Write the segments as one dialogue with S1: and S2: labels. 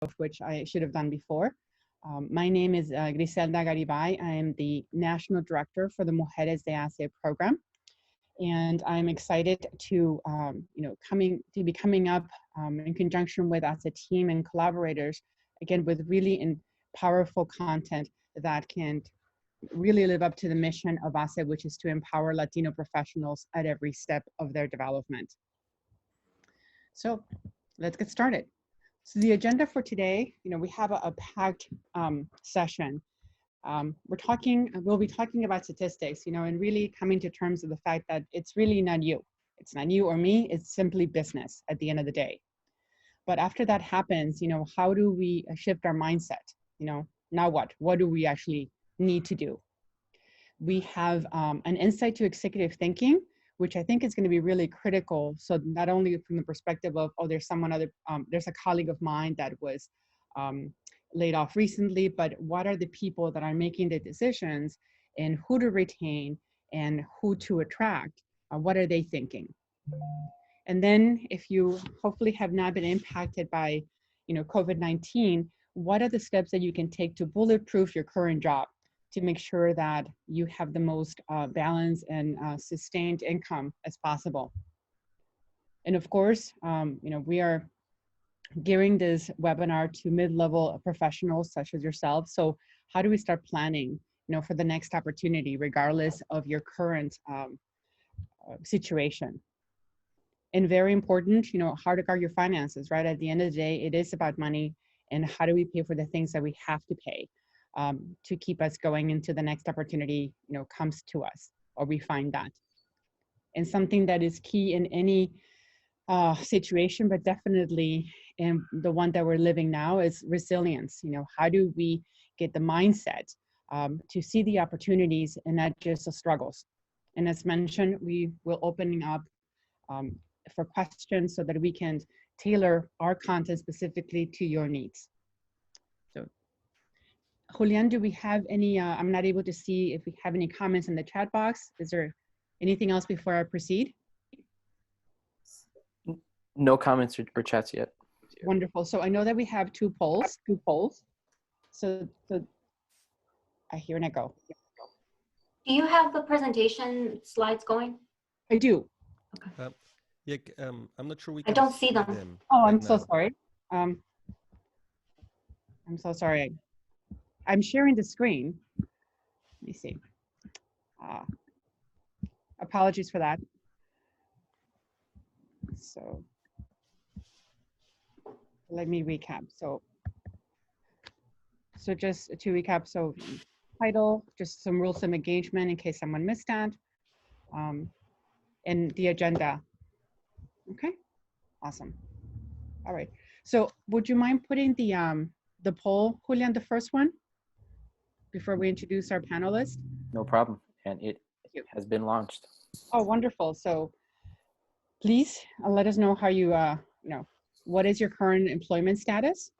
S1: of which I should have done before. My name is Griselda Garibay. I am the National Director for the Mujeres de ACE program. And I'm excited to, be coming up in conjunction with ACE team and collaborators, again, with really powerful content that can really live up to the mission of ACE, which is to empower Latino professionals at every step of their development. So let's get started. So the agenda for today, we have a packed session. We'll be talking about statistics, and really coming to terms with the fact that it's really not you. It's not you or me, it's simply business at the end of the day. But after that happens, how do we shift our mindset? Now what? What do we actually need to do? We have an insight to executive thinking, which I think is going to be really critical. So not only from the perspective of, there's a colleague of mine that was laid off recently, but what are the people that are making the decisions and who to retain and who to attract? What are they thinking? And then if you hopefully have not been impacted by, COVID-19, what are the steps that you can take to bulletproof your current job to make sure that you have the most balanced and sustained income as possible? And of course, we are gearing this webinar to mid-level professionals such as yourself. So how do we start planning, for the next opportunity, regardless of your current situation? And very important, how to guard your finances, right? At the end of the day, it is about money and how do we pay for the things that we have to pay to keep us going into the next opportunity, comes to us, or we find that. And something that is key in any situation, but definitely in the one that we're living now, is resilience. How do we get the mindset to see the opportunities and not just the struggles? And as mentioned, we will open up for questions so that we can tailor our content specifically to your needs. So, Julian, do we have any, I'm not able to see if we have any comments in the chat box. Is there anything else before I proceed?
S2: No comments or chats yet.
S1: Wonderful. So I know that we have two polls. So I hear an echo.
S3: Do you have the presentation slides going?
S1: I do.
S3: Okay.
S4: Yeah, I'm not sure we
S3: I
S4: can
S3: don't see them.
S1: Oh,
S4: right
S1: I'm so
S4: now.
S1: sorry. I'm so sorry. I'm sharing the screen. Let me see. Apologies for that. So let me recap. So just to recap, so title, just some rules of engagement in case someone missed that, and the agenda. Okay, awesome. All right. So would you mind putting the poll, Julian, the first one, before we introduce our panelists?
S2: No problem. And it has been launched.
S1: Oh, wonderful. So please let us know how you, what is your current employment status?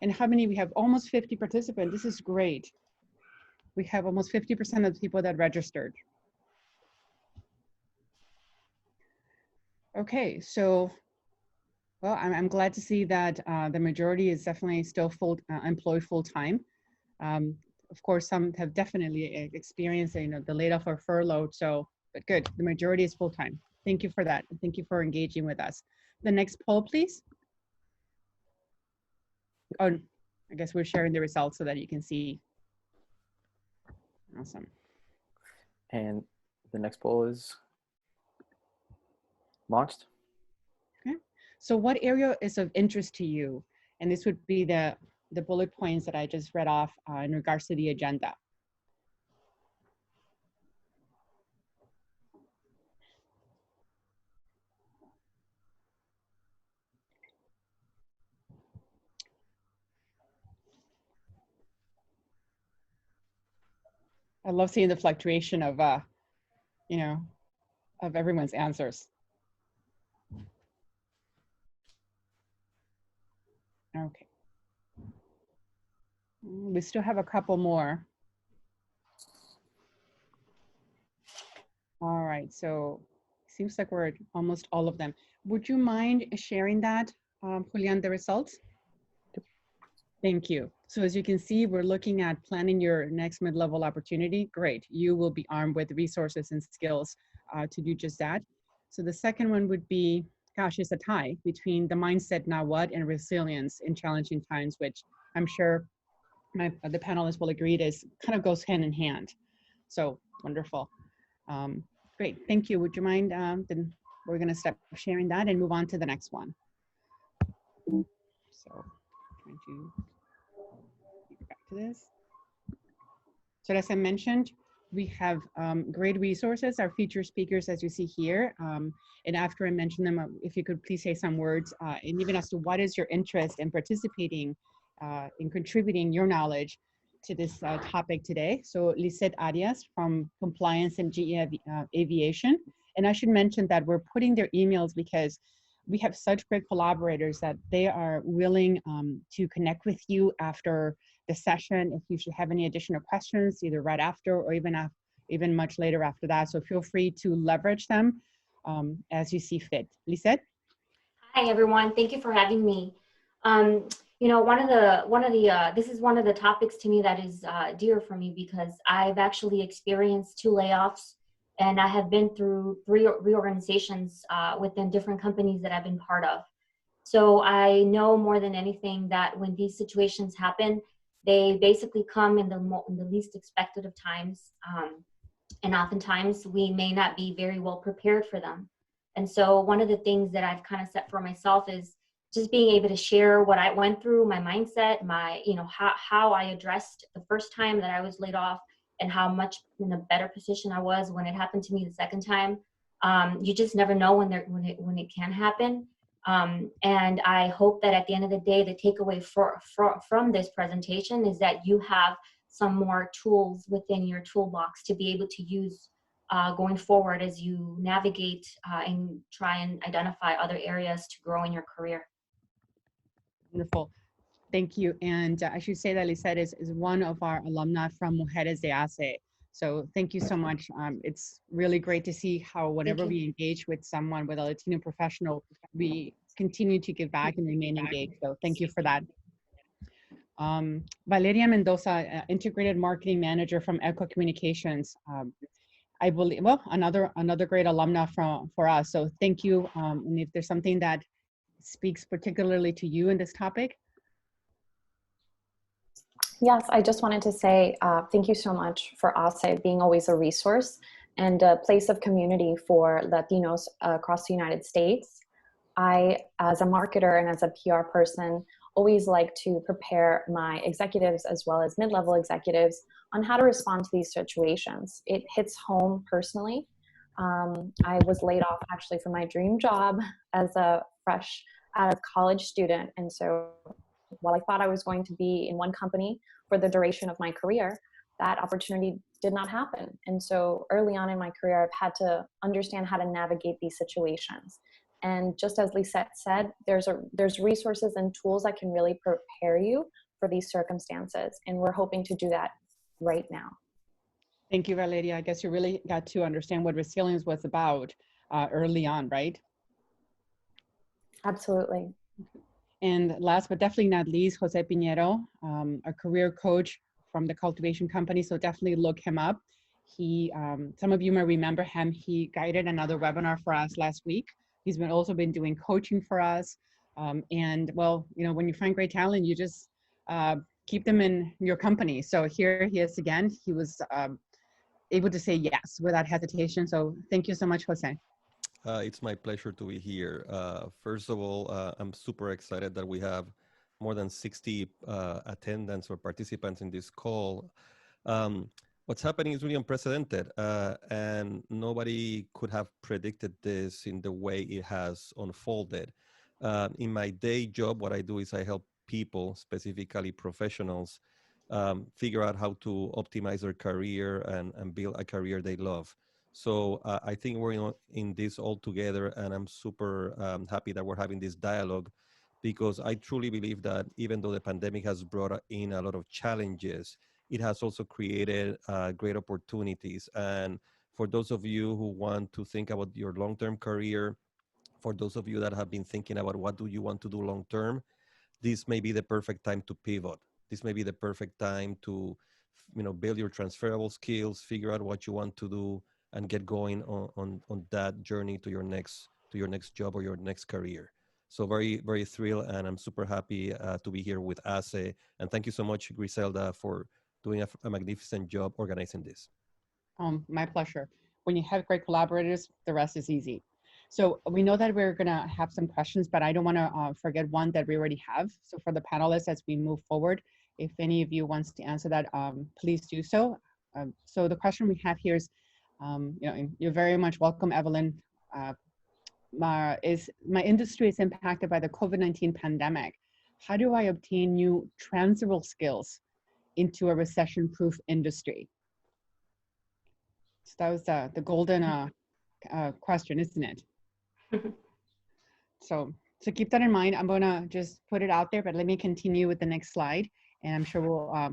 S1: And how many? We have almost 50 participants. This is great. We have almost 50% of the people that registered. Okay, so, well, I'm glad to see that the majority is definitely still employed full-time. Of course, some have definitely experienced, the layoff or furlough. So, but good, the majority is full-time. Thank you for that. Thank you for engaging with us. The next poll, please. Oh, I guess we're sharing the results so that you can see. Awesome.
S2: And the next poll is launched.
S1: Okay. So what area is of interest to you? And this would be the bullet points that I just read off in regards to the agenda. I love seeing the fluctuation of, of everyone's answers. Okay. We still have a couple more. All right, so seems like we're at almost all of them. Would you mind sharing that Julian, the results? Thank you. So as you can see, we're looking at planning your next mid-level opportunity. Great. You will be armed with resources and skills to do just that. So the second one would be, gosh, it's a tie between the mindset now what and resilience in challenging times, which I'm sure the panelists will agree is kind of goes hand in hand. So wonderful. Great. Thank you. Would you mind? Then we're going to stop sharing that and move on to the next one. So trying to get back to this. So as I mentioned, we have great resources, our featured speakers, as you see here. And after I mention them, if you could please say some words, and even as to what is your interest in participating in contributing your knowledge to this topic today. So Lisette Arias from Compliance and GE Aviation. And I should mention that we're putting their emails because we have such great collaborators that they are willing to connect with you after the session if you should have any additional questions, either right after or even much later after that. So feel free to leverage them as you see fit. Lisette?
S3: Hi, everyone. Thank you for having me. You know, this is one of the topics to me that is dear for me because I've actually experienced 2 layoffs and I have been through 3 reorganizations within different companies that I've been part of. So I know more than anything that when these situations happen, they basically come in the least expected of times. And oftentimes we may not be very well prepared for them. And so one of the things that I've kind of set for myself is just being able to share what I went through, my mindset, how I addressed the first time that I was laid off and how much in a better position I was when it happened to me the second time. You just never know when it can happen. And I hope that at the end of the day, the takeaway from this presentation is that you have some more tools within your toolbox to be able to use going forward as you navigate and try and identify other areas to grow in your career.
S1: Wonderful. Thank you. And I should say that Lisette is one of our alumni from Mujeres de ACE. So thank you so much. It's really great to see how whenever we engage with someone, with a Latino professional, we continue to give back and remain engaged. So thank you for that. Valeria Mendoza, Integrated Marketing Manager from Echo Communications. I believe, well, another great alumna for us. So thank you. And if there's something that speaks particularly to you in this topic.
S5: Yes, I just wanted to say thank you so much for ASE being always a resource and a place of community for Latinos across the United States. I, as a marketer and as a PR person, always like to prepare my executives as well as mid-level executives on how to respond to these situations. It hits home personally. I was laid off actually from my dream job as a fresh out of college student. And so while I thought I was going to be in one company for the duration of my career, that opportunity did not happen. And so early on in my career, I've had to understand how to navigate these situations. And just as Lisette said, there's resources and tools that can really prepare you for these circumstances. And we're hoping to do that right now.
S1: Thank you, Valeria. I guess you really got to understand what resilience was about early on, right?
S5: Absolutely.
S1: And last but definitely not least, Jose Pinheiro, a career coach from the Cultivation Company. So definitely look him up. He, some of you may remember him. He guided another webinar for us last week. He's also been doing coaching for us. And well, you know, when you find great talent, you just keep them in your company. So here he is again. He was able to say yes without hesitation. So thank you so much, Jose.
S4: It's my pleasure to be here. First of all, I'm super excited that we have more than 60 attendants or participants in this call. What's happening is really unprecedented, and nobody could have predicted this in the way it has unfolded. In my day job, what I do is I help people, specifically professionals, figure out how to optimize their career and build a career they love. So I think we're in this all together, and I'm super happy that we're having this dialogue, because I truly believe that even though the pandemic has brought in a lot of challenges, it has also created great opportunities. And for those of you who want to think about your long-term career, For those of you that have been thinking about what do you want to do long term, this may be the perfect time to pivot. This may be the perfect time to, build your transferable skills, figure out what you want to do, and get going on that journey to your next job or your next career. So very, very thrilled, and I'm super happy to be here with ASE. And thank you so much, Griselda, for doing a magnificent job organizing this.
S1: My pleasure. When you have great collaborators, the rest is easy. So we know that we're gonna have some questions, but I don't wanna forget one that we already have. So for the panelists, as we move forward, if any of you wants to answer that, please do so. So the question we have here is, you're very much welcome, Evelyn. My industry is impacted by the COVID-19 pandemic. How do I obtain new transferable skills into a recession-proof industry? So that was the golden question, isn't it? So keep that in mind. I'm gonna just put it out there, but let me continue with the next slide, and I'm sure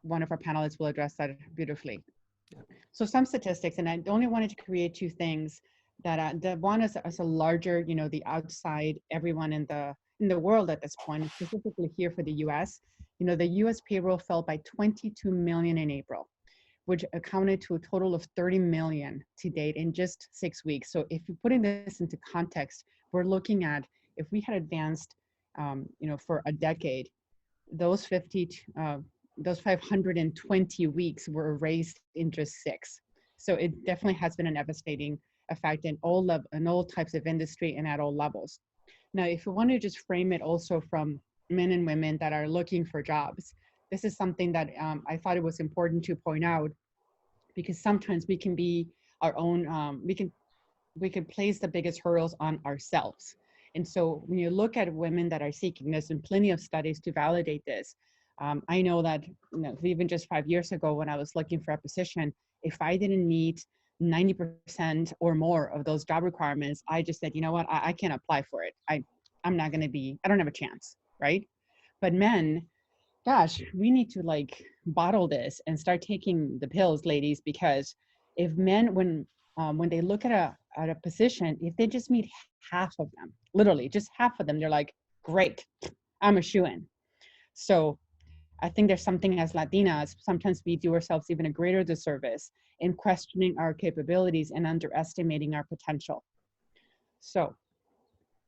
S1: one of our panelists will address that beautifully. Yeah. So some statistics, and I only wanted to create two things. That the one is a larger, the outside, everyone in the world at this point, specifically here for the U.S. The U.S. payroll fell by 22 million in April, which accounted to a total of 30 million to date in just 6 weeks. So if you're putting this into context, we're looking at, if we had advanced, for a decade, those 520 weeks were erased in just 6. So it definitely has been a devastating effect in all types of industry and at all levels. Now, if you want to just frame it also from men and women that are looking for jobs, this is something that I thought it was important to point out, because sometimes we can be our own, we can place the biggest hurdles on ourselves. And so when you look at women that are seeking, there's been plenty of studies to validate this. I know that even just 5 years ago when I was looking for a position, if I didn't meet 90% or more of those job requirements, I just said, you know what, I can't apply for it. I'm not gonna be, I don't have a chance, right? But men, gosh, we need to bottle this and start taking the pills, ladies, because if men, when they look at a position, if they just meet half of them, literally just half of them, they're like, great, I'm a shoo-in. So I think there's something as Latinas, sometimes we do ourselves even a greater disservice in questioning our capabilities and underestimating our potential. So,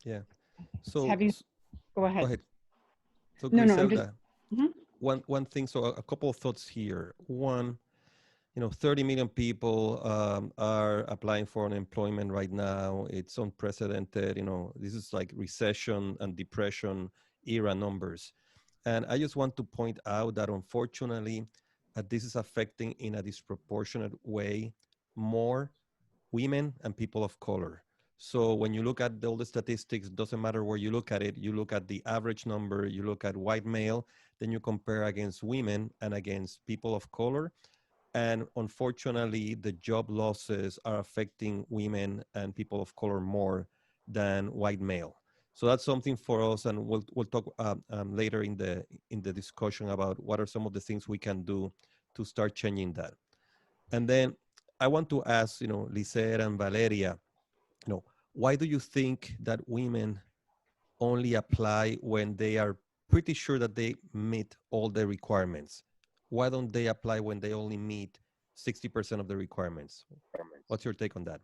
S4: yeah. So
S1: go ahead.
S4: Go ahead. So
S1: No,
S4: Griselda,
S1: mm-hmm.
S4: one thing. So a couple of thoughts here. One, 30 million people are applying for unemployment right now. It's unprecedented. This is like recession and depression era numbers. And I just want to point out that unfortunately, this is affecting in a disproportionate way more women and people of color. So when you look at all the statistics, doesn't matter where you look at it, you look at the average number, you look at white male, then you compare against women and against people of color. And unfortunately, the job losses are affecting women and people of color more than white male. So that's something for us, and we'll talk later in the discussion about what are some of the things we can do to start changing that. And then I want to ask, Lisette and Valeria, why do you think that women only apply when they are pretty sure that they meet all the requirements? Why don't they apply when they only meet 60% of the requirements? What's your take on that?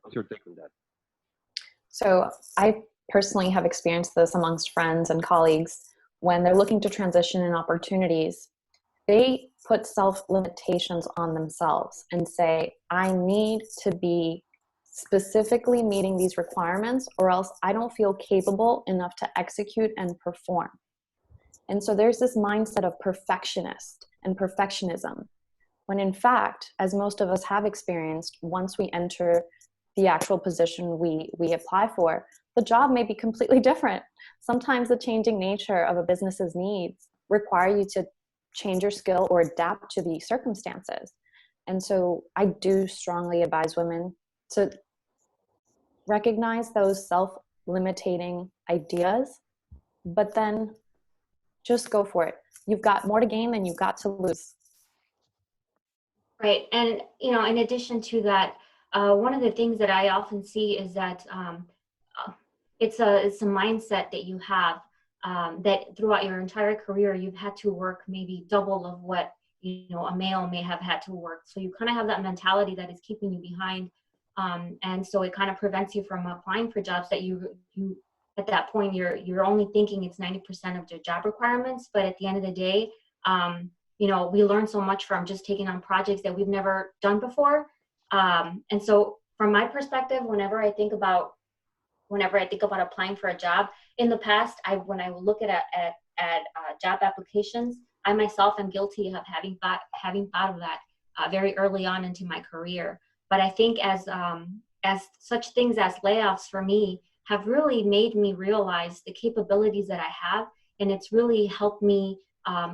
S5: So I personally have experienced this amongst friends and colleagues. When they're looking to transition in opportunities, they put self-limitations on themselves and say, I need to be specifically meeting these requirements or else I don't feel capable enough to execute and perform. And so there's this mindset of perfectionist and perfectionism, when in fact, as most of us have experienced, once we enter the actual position we apply for, the job may be completely different. Sometimes the changing nature of a business's needs require you to change your skill or adapt to the circumstances. And so I do strongly advise women to recognize those self-limiting ideas, but then just go for it. You've got more to gain than you've got to lose.
S3: Right. And, in addition to that, one of the things that I often see is that it's a mindset that you have, that throughout your entire career you've had to work maybe double of what a male may have had to work. So you kind of have that mentality that is keeping you behind, and so it kind of prevents you from applying for jobs that you at that point you're only thinking it's 90% of your job requirements. But at the end of the day, we learn so much from just taking on projects that we've never done before. And so from my perspective, whenever I think about applying for a job, in the past, when I look at job applications, I myself am guilty of having thought of that very early on into my career. But I think as such things as layoffs for me have really made me realize the capabilities that I have, and it's really helped me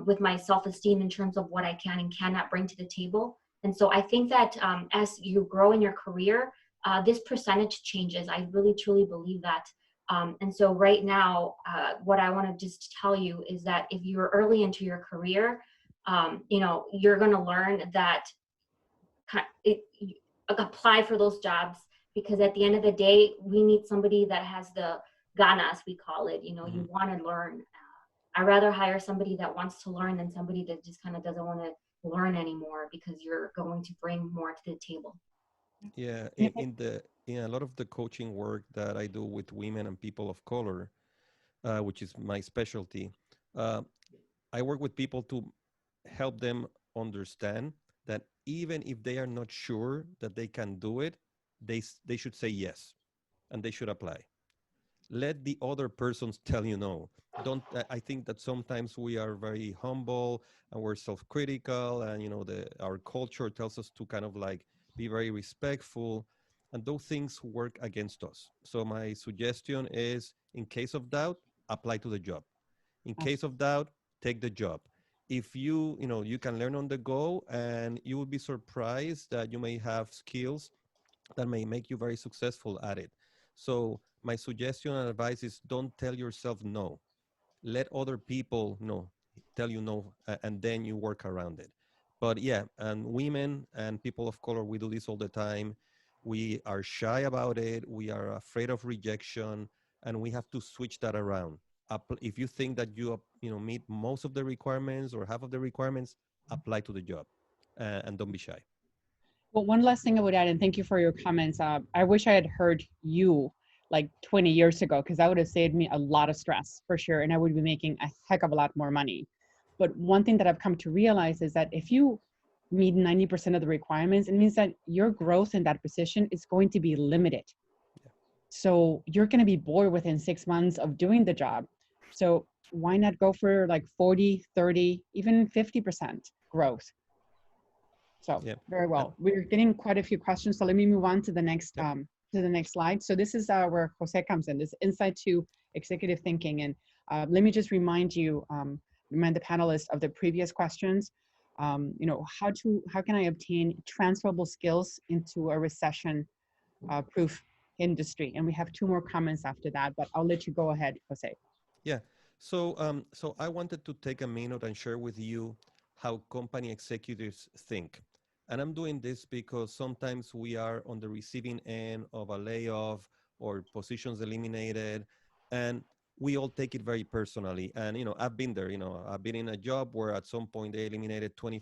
S3: with my self-esteem in terms of what I can and cannot bring to the table. And so I think that as you grow in your career, this percentage changes. I really truly believe that. And so right now, what I want to just tell you is that if you're early into your career, you're going to learn that apply for those jobs, because at the end of the day, we need somebody that has the ganas, we call it. You want to learn. I'd rather hire somebody that wants to learn than somebody that just kind of doesn't want to learn anymore, because you're going to bring more to the table.
S4: Yeah, in a lot of the coaching work that I do with women and people of color, which is my specialty, I work with people to help them understand that even if they are not sure that they can do it, they should say yes, and they should apply. Let the other persons tell you no. Don't. I think that sometimes we are very humble and we're self-critical, and our culture tells us to kind of like be very respectful, and those things work against us. So my suggestion is, in case of doubt, apply to the job. In case of doubt, take the job. If you can learn on the go, and you will be surprised that you may have skills that may make you very successful at it. So my suggestion and advice is, don't tell yourself no. Let other people tell you no, and then you work around it. But yeah, and women and people of color, we do this all the time. We are shy about it. We are afraid of rejection, and we have to switch that around. If you think that you meet most of the requirements or half of the requirements, apply to the job, and don't be shy.
S1: Well, one last thing I would add, and thank you for your comments. I wish I had heard you like 20 years ago, because that would have saved me a lot of stress for sure. And I would be making a heck of a lot more money. But one thing that I've come to realize is that if you meet 90% of the requirements, it means that your growth in that position is going to be limited. Yeah. So you're going to be bored within 6 months of doing the job. So why not go for like 40, 30, even 50% growth? So very well. We're getting quite a few questions. So let me move on to the next slide. So this is where Jose comes in, this insight to executive thinking. And let me just remind the panelists of the previous questions. How can I obtain transferable skills into a recession proof industry? And we have 2 more comments after that, but I'll let you go ahead, Jose.
S4: Yeah. So I wanted to take a minute and share with you how company executives think. And I'm doing this because sometimes we are on the receiving end of a layoff or positions eliminated, and we all take it very personally. And I've been there. I've been in a job where at some point they eliminated 20%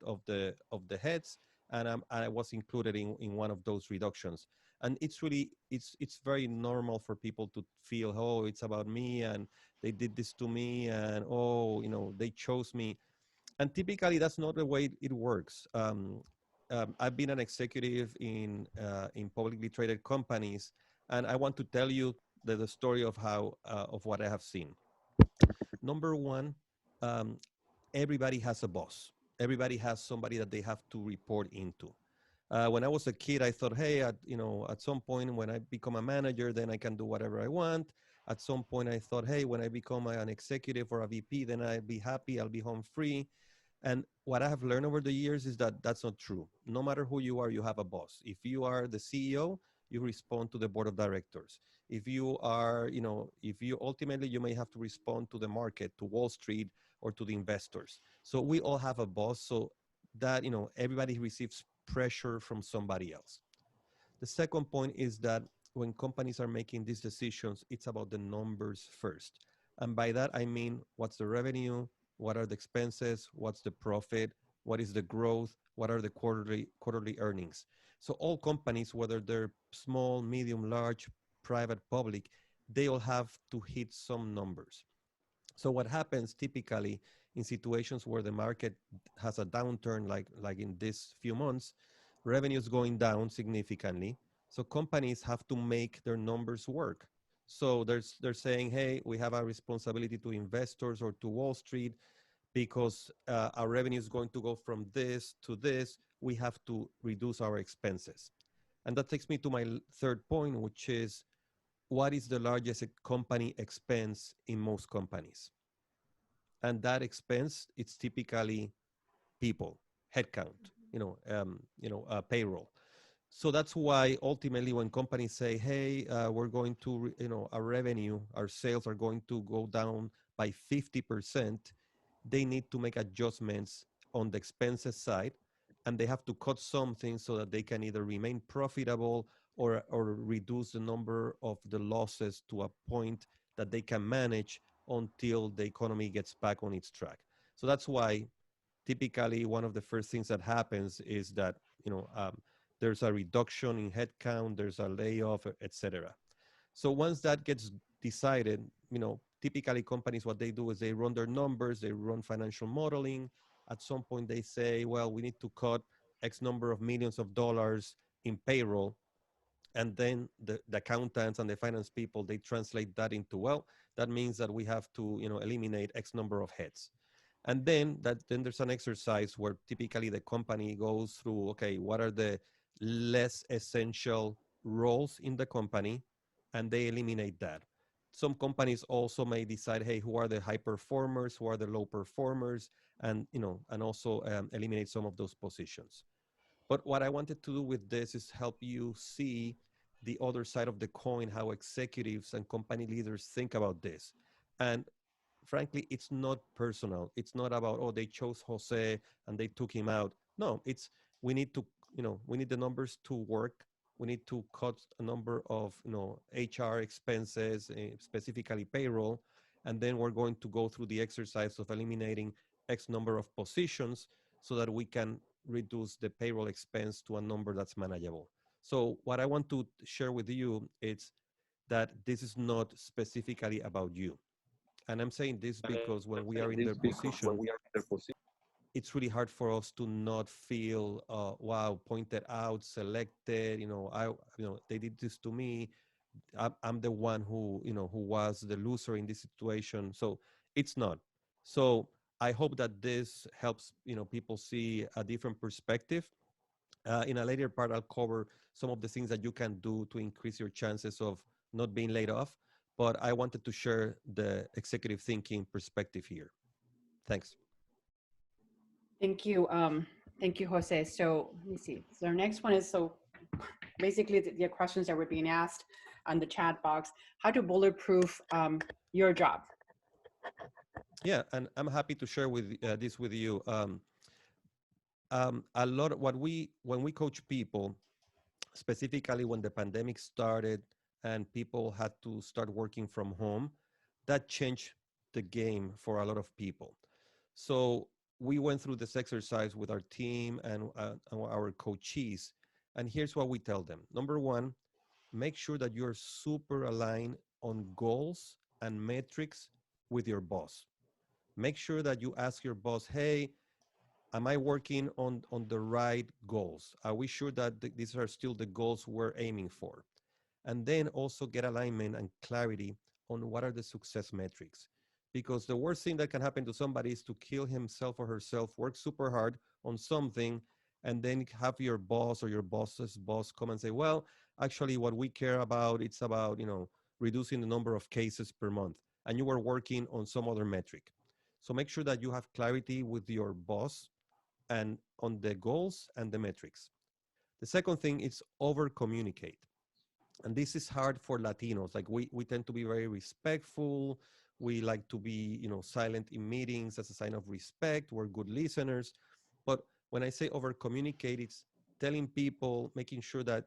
S4: of the heads, and I was included in one of those reductions. And it's very normal for people to feel, oh, it's about me, and they did this to me, and they chose me. And typically, that's not the way it works. I've been an executive in publicly traded companies, and I want to tell you the story of what I have seen. Number one, everybody has a boss. Everybody has somebody that they have to report into. When I was a kid, I thought, hey, at some point when I become a manager, then I can do whatever I want. At some point, I thought, hey, when I become an executive or a VP, then I'll be happy, I'll be home free. And what I have learned over the years is that that's not true. No matter who you are, you have a boss. If you are the CEO, you respond to the board of directors. If you are, ultimately, you may have to respond to the market, to Wall Street, or to the investors. So we all have a boss, so that, everybody receives pressure from somebody else. The second point is that when companies are making these decisions, it's about the numbers first. And by that, I mean, what's the revenue? What are the expenses? What's the profit? What is the growth? What are the quarterly earnings? So all companies, whether they're small, medium, large, private, public, they all have to hit some numbers. So what happens typically in situations where the market has a downturn, like in this few months, revenues going down significantly. So companies have to make their numbers work. So they're saying, hey, we have a responsibility to investors or to Wall Street because our revenue is going to go from this to this. We have to reduce our expenses. And that takes me to my third point, which is what is the largest company expense in most companies? And that expense, it's typically people, headcount, payroll. So that's why ultimately when companies say, hey, we're going to, our revenue, our sales are going to go down by 50%, they need to make adjustments on the expenses side, and they have to cut something so that they can either remain profitable or reduce the number of the losses to a point that they can manage until the economy gets back on its track. So that's why typically one of the first things that happens is that there's a reduction in headcount, there's a layoff, etc. So once that gets decided, typically companies, what they do is they run their numbers, they run financial modeling. At some point they say, well, we need to cut X number of millions of dollars in payroll. And then the accountants and the finance people, they translate that into, well, that means that we have to, eliminate X number of heads. And then there's an exercise where typically the company goes through, okay, what are the less essential roles in the company, and they eliminate that. Some companies also may decide, hey, who are the high performers, who are the low performers, and also eliminate some of those positions. But what I wanted to do with this is help you see the other side of the coin, how executives and company leaders think about this. And frankly, it's not personal. It's not about, oh, they chose Jose and they took him out. No, it's we need to, we need the numbers to work. We need to cut a number of, HR expenses, specifically payroll, and then we're going to go through the exercise of eliminating X number of positions so that we can reduce the payroll expense to a number that's manageable. So what I want to share with you is that this is not specifically about you. And I'm saying this because when we are in their position, it's really hard for us to not feel, wow, pointed out, selected, they did this to me. I'm the one who was the loser in this situation. So it's not. So I hope that this helps, people see a different perspective. In a later part, I'll cover some of the things that you can do to increase your chances of not being laid off. But I wanted to share the executive thinking perspective here. Thanks.
S1: Thank you. Thank you, Jose. So let me see. So our next one is, so basically the questions that were being asked on the chat box, how to bulletproof your job.
S4: Yeah, and I'm happy to share with this with you. A lot of when we coach people, specifically when the pandemic started and people had to start working from home, that changed the game for a lot of people. So we went through this exercise with our team and our coachees. And here's what we tell them. Number one, make sure that you're super aligned on goals and metrics with your boss. Make sure that you ask your boss, hey, am I working on the right goals? Are we sure that these are still the goals we're aiming for? And then also get alignment and clarity on what are the success metrics. Because the worst thing that can happen to somebody is to kill himself or herself, work super hard on something, and then have your boss or your boss's boss come and say, well, actually what we care about, it's about, reducing the number of cases per month. And you were working on some other metric. So make sure that you have clarity with your boss and on the goals and the metrics. The second thing is over communicate. And this is hard for Latinos. Like we tend to be very respectful. We like to be, silent in meetings as a sign of respect. We're good listeners. But when I say over communicate, it's telling people, making sure that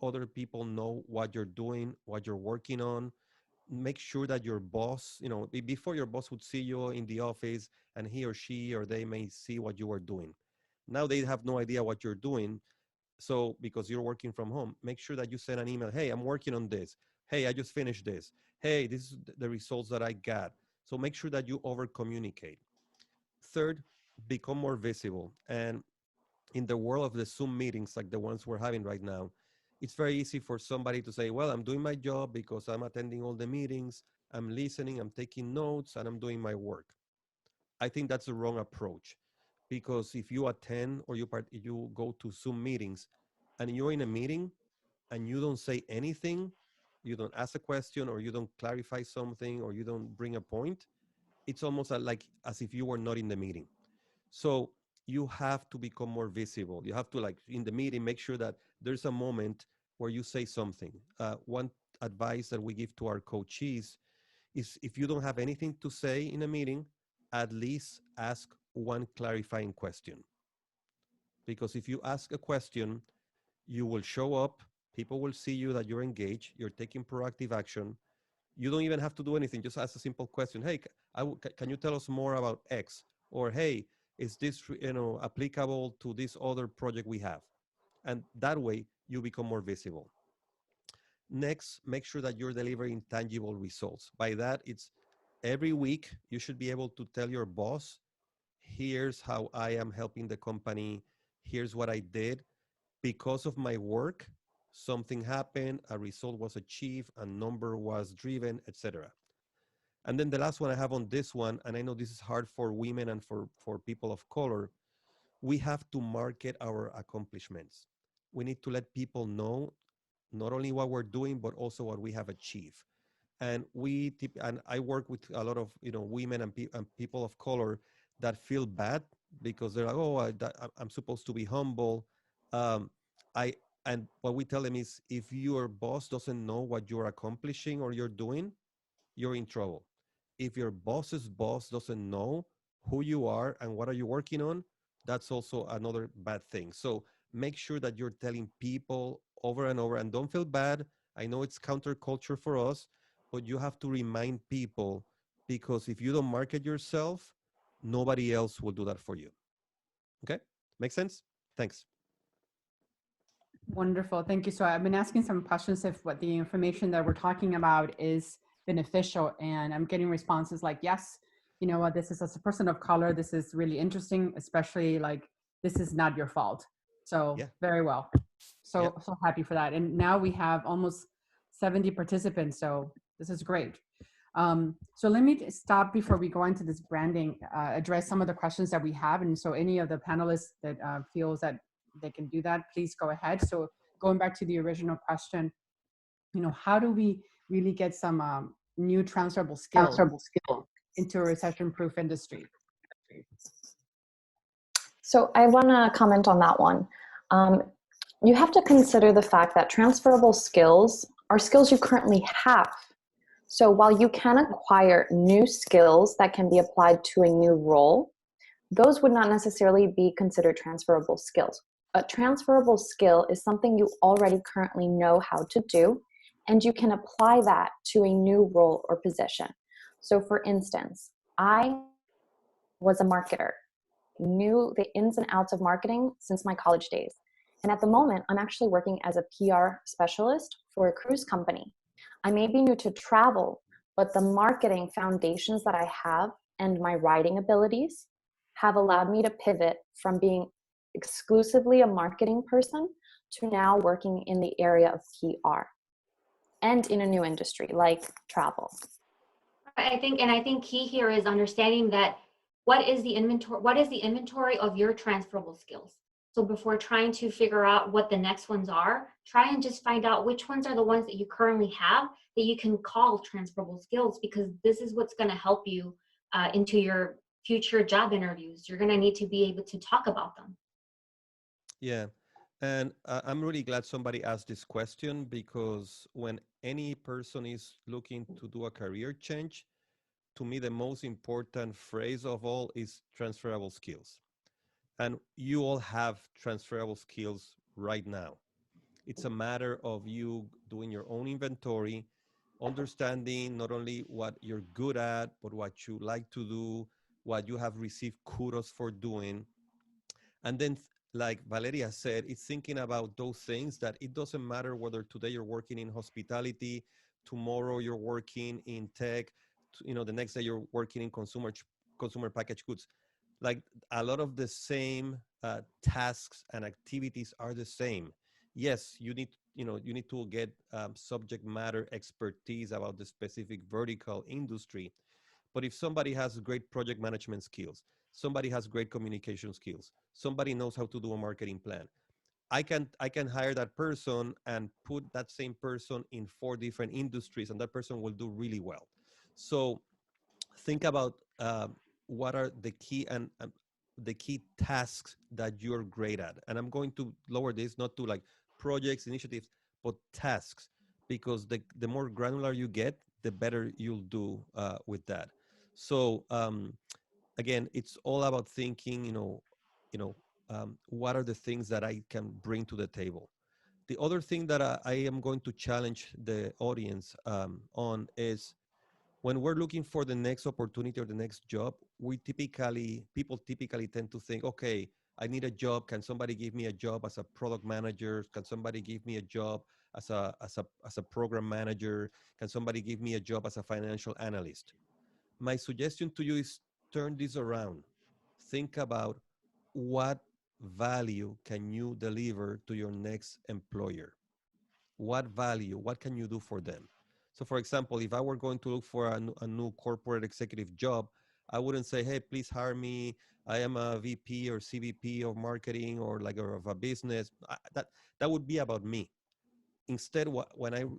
S4: other people know what you're doing, what you're working on. Make sure that your boss, before your boss would see you in the office and he or she or they may see what you are doing. Now they have no idea what you're doing. So because you're working from home, make sure that you send an email. Hey, I'm working on this. Hey, I just finished this. Hey, this is the results that I got. So make sure that you over communicate. Third, become more visible. And in the world of the Zoom meetings, like the ones we're having right now, it's very easy for somebody to say, well, I'm doing my job because I'm attending all the meetings, I'm listening, I'm taking notes, and I'm doing my work. I think that's the wrong approach, because if you attend or you go to Zoom meetings and you're in a meeting and you don't say anything, you don't ask a question or you don't clarify something or you don't bring a point, it's almost like as if you were not in the meeting. So you have to become more visible. You have to, like in the meeting, make sure that there's a moment where you say something. One advice that we give to our coachees is, if you don't have anything to say in a meeting, at least ask one clarifying question. Because if you ask a question, you will show up, people will see you that you're engaged, you're taking proactive action. You don't even have to do anything. Just ask a simple question. Hey, can you tell us more about X? Or, hey, is this applicable to this other project we have? And that way you become more visible. Next, make sure that you're delivering tangible results. By that, it's every week you should be able to tell your boss, here's how I am helping the company, here's what I did. Because of my work, something happened, a result was achieved, a number was driven, etc. And then the last one I have on this one, and I know this is hard for women and for people of color, we have to market our accomplishments. We need to let people know not only what we're doing, but also what we have achieved. And I work with a lot of women and people of color that feel bad because they're like, oh, I'm supposed to be humble. Um, and what we tell them is, if your boss doesn't know what you're accomplishing or you're doing, you're in trouble. If your boss's boss doesn't know who you are and what are you working on, that's also another bad thing. So make sure that you're telling people over and over, and don't feel bad. I know it's counterculture for us, but you have to remind people, because if you don't market yourself, nobody else will do that for you. Okay? Make sense? Thanks.
S1: Wonderful. Thank you. So I've been asking some questions if what the information that we're talking about is beneficial, and I'm getting responses like, yes, you know what, this is, as a person of color, this is really interesting, especially like, this is not your fault. So yeah. Very well. So, yeah. So happy for that. And now we have almost 70 participants. So this is great. So let me stop before we go into this branding, address some of the questions that we have. And so any of the panelists that feels that they can do that, please go ahead. So going back to the original question, how do we really get some new transferable skills into a recession-proof industry?
S5: So I want to comment on that one. You have to consider the fact that transferable skills are skills you currently have. So while you can acquire new skills that can be applied to a new role, those would not necessarily be considered transferable skills. A transferable skill is something you already currently know how to do, and you can apply that to a new role or position. So for instance, I was a marketer, knew the ins and outs of marketing since my college days. And at the moment, I'm actually working as a PR specialist for a cruise company. I may be new to travel, but the marketing foundations that I have and my writing abilities have allowed me to pivot from being exclusively a marketing person to now working in the area of PR and in a new industry like travel.
S3: I think key here is understanding that what is the inventory of your transferable skills. So before trying to figure out what the next ones are, try and just find out which ones are the ones that you currently have that you can call transferable skills, because this is what's going to help you into your future job interviews. You're going to need to be able to talk about them.
S4: Yeah. And I'm really glad somebody asked this question, because when any person is looking to do a career change, to me, the most important phrase of all is transferable skills. And you all have transferable skills right now. It's a matter of you doing your own inventory, understanding not only what you're good at, but what you like to do, what you have received kudos for doing. And then, like Valeria said, it's thinking about those things that it doesn't matter whether today you're working in hospitality, tomorrow you're working in tech, the next day you're working in consumer packaged goods. Like a lot of the same tasks and activities are the same. Yes, you need to get subject matter expertise about the specific vertical industry. But if somebody has great project management skills, somebody has great communication skills, somebody knows how to do a marketing plan, I can hire that person and put that same person in 4 different industries, and that person will do really well. So think about what are the key tasks that you're great at. And I'm going to lower this not to like projects, initiatives, but tasks, because the more granular you get, the better you'll do with that. So again, it's all about thinking, what are the things that I can bring to the table. The other thing that I am going to challenge the audience on is, when we're looking for the next opportunity or the next job, people typically tend to think, okay, I need a job. Can somebody give me a job as a product manager? Can somebody give me a job as a program manager? Can somebody give me a job as a financial analyst? My suggestion to you is turn this around. Think about what value can you deliver to your next employer? What value, what can you do for them? So for example, if I were going to look for a new corporate executive job, I wouldn't say, hey, please hire me. I am a VP or CVP of marketing or of a business. That would be about me. Instead,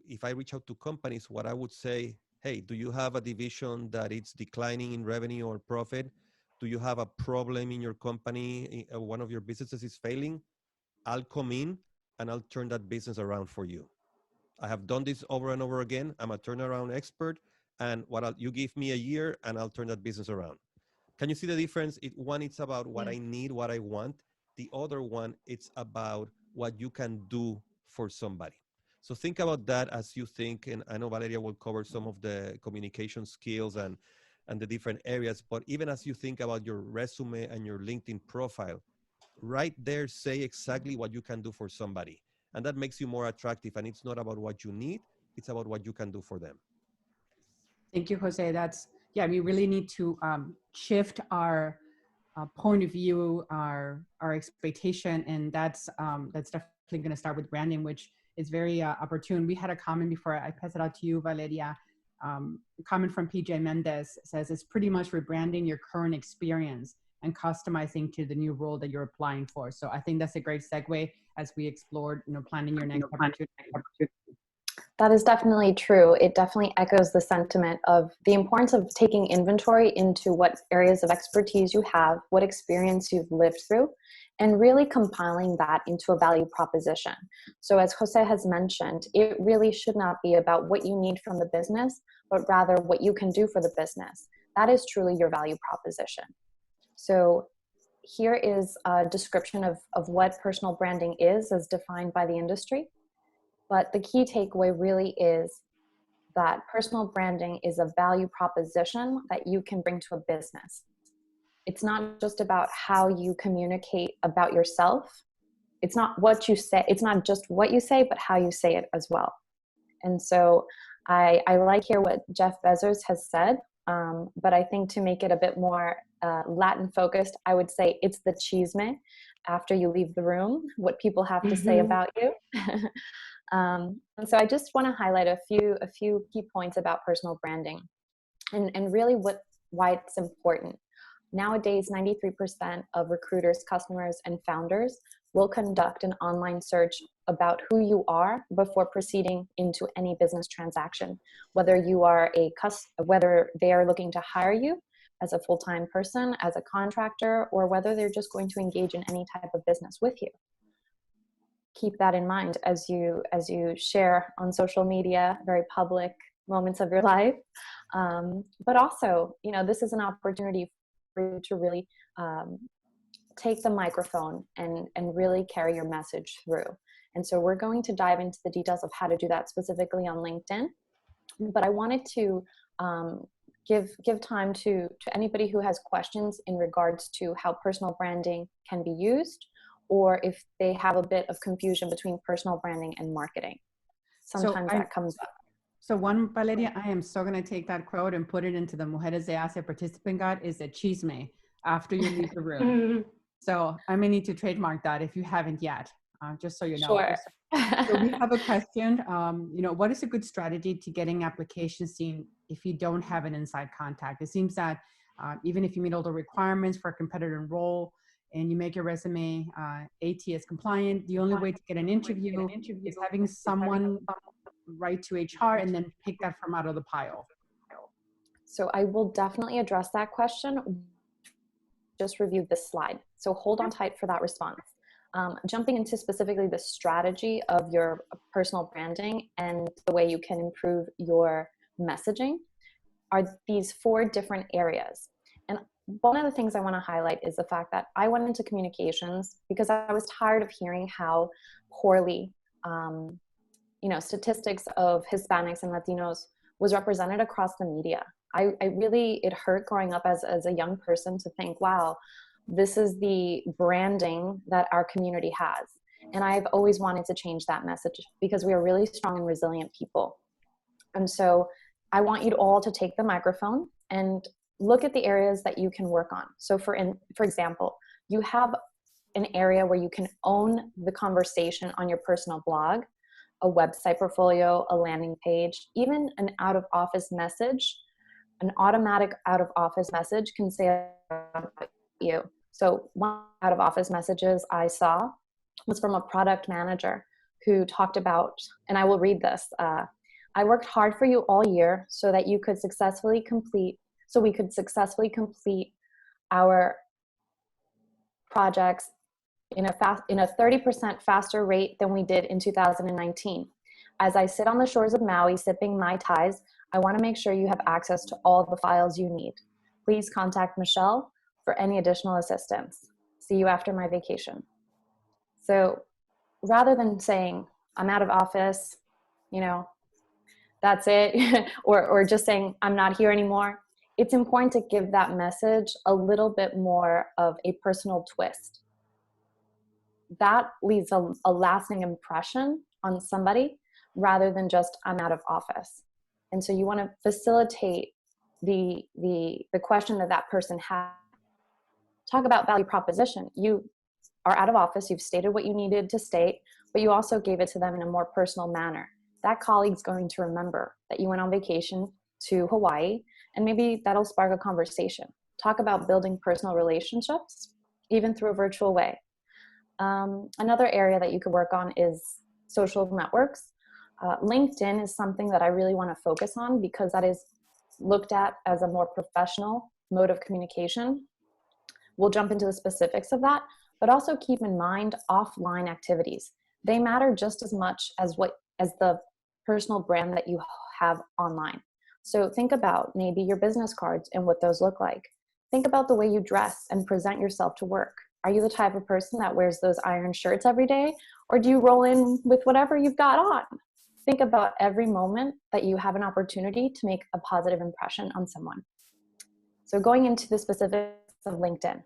S4: if I reach out to companies, what I would say, hey, do you have a division that it's declining in revenue or profit? Do you have a problem in your company? One of your businesses is failing? I'll come in and I'll turn that business around for you. I have done this over and over again. I'm a turnaround expert. And you give me a year and I'll turn that business around. Can you see the difference? One, it's about what I need, what I want. The other one, it's about what you can do for somebody. So think about that as you think, and I know Valeria will cover some of the communication skills and the different areas, but even as you think about your resume and your LinkedIn profile, right there, say exactly what you can do for somebody. And that makes you more attractive. And it's not about what you need, it's about what you can do for them.
S1: Thank you, Jose. We really need to shift our point of view, our expectation, and that's definitely going to start with branding, which is very opportune. We had a comment before I pass it out to you, Valeria. Comment from PJ Mendez says it's pretty much rebranding your current experience and customizing to the new role that you're applying for. So I think that's a great segue as we explored, planning your next opportunity.
S5: That is definitely true. It definitely echoes the sentiment of the importance of taking inventory into what areas of expertise you have, what experience you've lived through, and really compiling that into a value proposition. So as Jose has mentioned, it really should not be about what you need from the business, but rather what you can do for the business. That is truly your value proposition. So here is a description of what personal branding is as defined by the industry. But the key takeaway really is that personal branding is a value proposition that you can bring to a business. It's not just about how you communicate about yourself. It's not what you say. It's not just what you say, but how you say it as well. And so I like here what Jeff Bezos has said, but I think to make it a bit more Latin focused, I would say it's the chisme after you leave the room, what people have to say about you. And so I just want to highlight a few key points about personal branding and really why it's important. Nowadays, 93% of recruiters, customers, and founders will conduct an online search about who you are before proceeding into any business transaction, whether whether they are looking to hire you as a full-time person, as a contractor, or whether they're just going to engage in any type of business with you. Keep that in mind as you share on social media, very public moments of your life. But also, this is an opportunity for you to really take the microphone and really carry your message through. And so we're going to dive into the details of how to do that specifically on LinkedIn. But I wanted to give time to anybody who has questions in regards to how personal branding can be used, or if they have a bit of confusion between personal branding and marketing. Sometimes that comes up.
S1: So one, Valeria, I am so going to take that quote and put it into the Mujeres de Asia participant guide, is a chisme after you leave the room. So I may need to trademark that if you haven't yet, just so you know.
S5: Sure.
S1: So we have a question. What is a good strategy to getting applications seen if you don't have an inside contact? It seems that even if you meet all the requirements for a competitor role and you make your resume ATS compliant, the only way to get an interview is having someone write to HR and then pick that from out of the pile.
S5: So I will definitely address that question. Just reviewed this slide. So hold on tight for that response. Jumping into specifically the strategy of your personal branding and the way you can improve your messaging are these 4 different areas. And one of the things I want to highlight is the fact that I went into communications because I was tired of hearing how poorly, statistics of Hispanics and Latinos was represented across the media. It hurt growing up as a young person to think, wow, this is the branding that our community has. And I've always wanted to change that message because we are really strong and resilient people. And so I want you all to take the microphone and look at the areas that you can work on. So for example, you have an area where you can own the conversation on your personal blog, a website portfolio, a landing page, even an out-of-office message. An automatic out-of-office message can say about you. So one out-of-office messages I saw was from a product manager who talked about, and I will read this, I worked hard for you all year so that we could successfully complete our projects in a 30% faster rate than we did in 2019. As I sit on the shores of Maui sipping Mai Tais, I want to make sure you have access to all the files you need. Please contact Michelle for any additional assistance. See you after my vacation. So rather than saying, I'm out of office, that's it, or just saying, I'm not here anymore, it's important to give that message a little bit more of a personal twist. That leaves a lasting impression on somebody rather than just, I'm out of office. And so you want to facilitate the question that person has. Talk about value proposition. You are out of office. You've stated what you needed to state, but you also gave it to them in a more personal manner. That colleague's going to remember that you went on vacation to Hawaii, and maybe that'll spark a conversation. Talk about building personal relationships, even through a virtual way. Another area that you could work on is social networks. LinkedIn is something that I really want to focus on because that is looked at as a more professional mode of communication. We'll jump into the specifics of that, but also keep in mind offline activities. They matter just as much as the personal brand that you have online. So think about maybe your business cards and what those look like. Think about the way you dress and present yourself to work. Are you the type of person that wears those iron shirts every day, or do you roll in with whatever you've got on? Think about every moment that you have an opportunity to make a positive impression on someone. So going into the specifics of LinkedIn